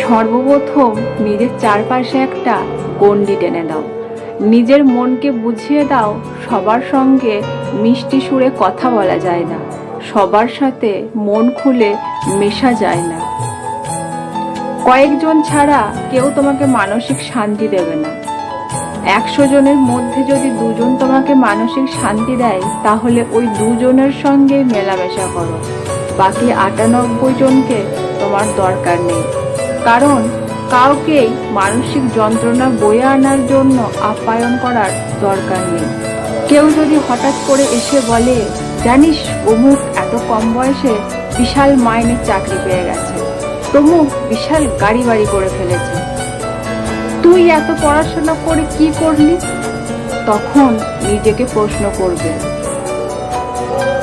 সর্বপ্রথম নিজের চারপাশে একটা গণ্ডি টেনে দাও। নিজের মনকে বুঝিয়ে দাও, সবার সঙ্গে মিষ্টি সুরে কথা বলা যায় না, সবার সাথে মন খুলে মেশা যায় না। কয়েকজন ছাড়া কেউ তোমাকে মানসিক শান্তি দেবে না। 100 জনের মধ্যে যদি 2 জন তোমাকে মানসিক শান্তি দেয়, তাহলে ওই 2 জনের সঙ্গে মেলামেশা করো। বাকি 98 জনকে তোমার দরকার নেই, কারণ কাউকেই মানসিক যন্ত্রণা বয়ে আনার জন্য আপ্যায়ন করার দরকার নেই। কেউ যদি হঠাৎ করে এসে বলে, জানিস অমুক এত কম বয়সে বিশাল মাইনের চাকরি পেয়ে গেছে, তমুক বিশাল গাড়ি বাড়ি করে ফেলেছে, তুই এত পড়াশোনা করে কি করলি? তখন নিজেকে প্রশ্ন করবে,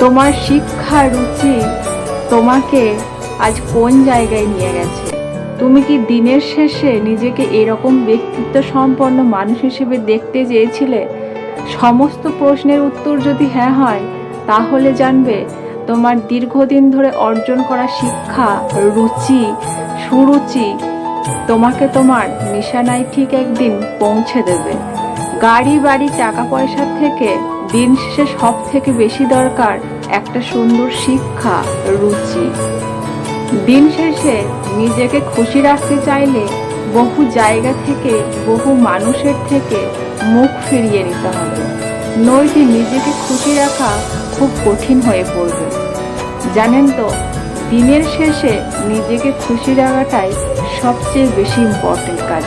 তোমার শিক্ষা রুচি তোমাকে আজ কোন জায়গায় নিয়ে গেছে? তুমি কি দিনের শেষে নিজেকে এরকম ব্যক্তিত্ব সম্পন্ন মানুষ হিসেবে দেখতে চেয়েছিলে? সমস্ত প্রশ্নের উত্তর যদি হ্যাঁ হয়, তাহলে জানবে তোমার দীর্ঘদিন ধরে অর্জন করা শিক্ষা, রুচি, সুরুচি তোমাকে তোমার নিশানায় ঠিক একদিন পৌঁছে দেবে। গাড়ি বাড়ি টাকা পয়সার থেকে দিন শেষে সব থেকে বেশি দরকার একটা সুন্দর শিক্ষা, রুচি। দিন শেষে নিজেকে খুশি রাখতে চাইলে বহু জায়গা থেকে, বহু মানুষের থেকে মুখ ফিরিয়ে নিতে হবে, নইলে নিজেকে খুশি রাখা খুব কঠিন হয়ে পড়বে। জানেন তো, দিনের শেষে নিজেকে খুশি রাখাটাই সবচেয়ে বেশি ইম্পর্টেন্ট কাজ।